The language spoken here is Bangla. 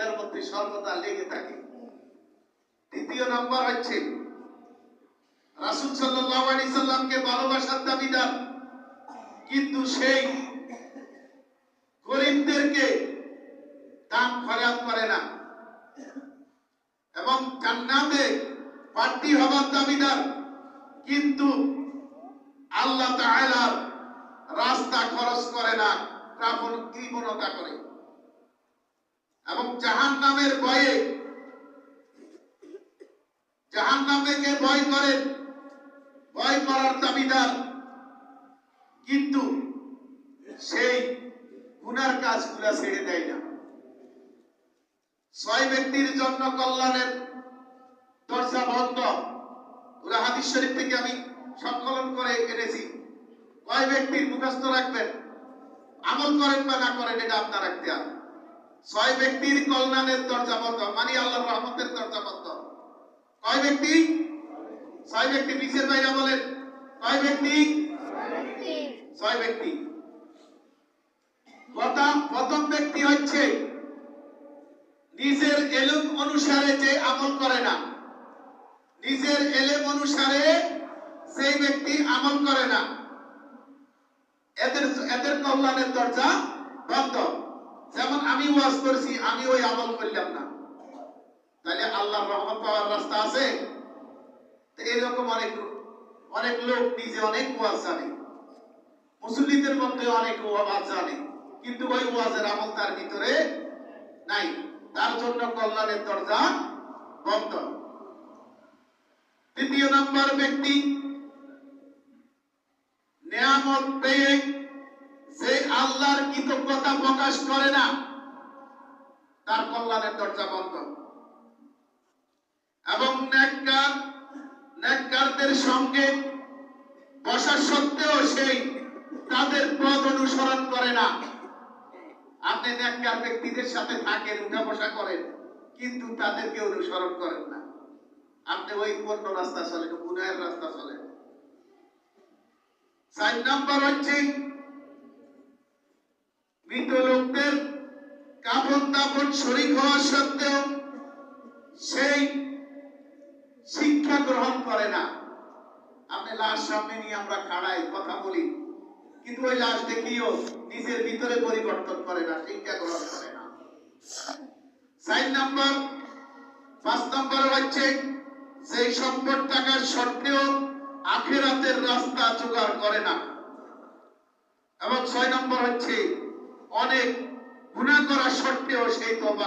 দিলের মধ্যে সর্বদা লেগে থাকে। দ্বিতীয় নম্বর হচ্ছে রাসূল সাল্লাল্লাহু আলাইহি সাল্লামকে ভালোবাসার দাবিদার, কিন্তু সেই গরিবদেরকে দান খয়রাত করে না, এবং জান্নাতে প্রার্থী হবার দাবিদার, কিন্তু আল্লাহ তাআলার রাস্তা খরচ করে না, কৃপণতা করে, এবং জাহান্নামের ভয়ে জাহান্নামকে ভয় করেন, ভয় করার দাবিদার, কিন্তু সেই গুনার কাজগুলা ছেড়ে দেয় না। 6 ব্যক্তির জন্য কল্যাণের দরজা বন্ধ। ওরা হাদিস শরীফ থেকে আমি সংকলন করে এনেছি। কয় ব্যক্তির মুখস্থ রাখবেন, আমল করেন বা না করেন এটা আপনার এখতিয়ার। 6 ব্যক্তির কল্যাণের দরজা বন্ধ, মানে আল্লাহর রহমতের দরজা বন্ধ। কয় ব্যক্তি? 6 ব্যক্তি। নিচের বাইরে বলেন কয় ব্যক্তি? 6 ব্যক্তি। প্রথম ব্যক্তি হচ্ছে নিজের ইলম অনুসারে যে আমল করে না, নিজের ইলম অনুসারে সেই ব্যক্তি আমল করে না, এদের কল্যাণের দরজা বন্ধ। যেমন আমি ওয়াজ করছি, আমি ওই আমল করলাম না, তাহলে আল্লাহর রহমত পাওয়ার রাস্তা আছে? তো এরকম অনেক লোক নিজে অনেক ওয়াজ জানে, মুসল্লিদের মধ্যে অনেক ওয়াজ জানে, কিন্তু ওই ওয়াজের আমল তার ভিতরে নাই, তার জন্য কল্যাণের দরজা বন্ধ। দ্বিতীয় নম্বর ব্যক্তি নিয়ামত পেয়ে যে আল্লাহর কৃতজ্ঞতা প্রকাশ করে না, তার কল্যাণের দরজা বন্ধ। এবং নেককারদের সঙ্গে বসা সত্ত্বেও সেই তাদের পথ অনুসরণ করে না। আপনি নেককার ব্যক্তিদের সাথে থাকেন, উঠা বসা করেন, কিন্তু তাদেরকে অনুসরণ করেন না, আপনি ওই অন্য রাস্তা চলেন, গুনাহের রাস্তা চলেন। 4 নম্বর হচ্ছে মৃত লোকদের কাফন দাফন শরীক হওয়া সত্ত্বেও সেই শিক্ষা গ্রহণ করে না। আপনি লাশ সামনে নিয়ে আমরা খাড়াই কথা বলি, কিন্তু ওই লাশ দেখিও নিজের ভিতরে পরিবর্তন করে না, শিক্ষা গ্রহণ করে না। 5 নম্বর হচ্ছে সেই সম্পদ টাকার সত্ত্বেও আখিরাতের রাস্তা জোগাড় করে না। এবং 6 নম্বর হচ্ছে অনেক গুনাহ করা সত্ত্বেও সেই তওবা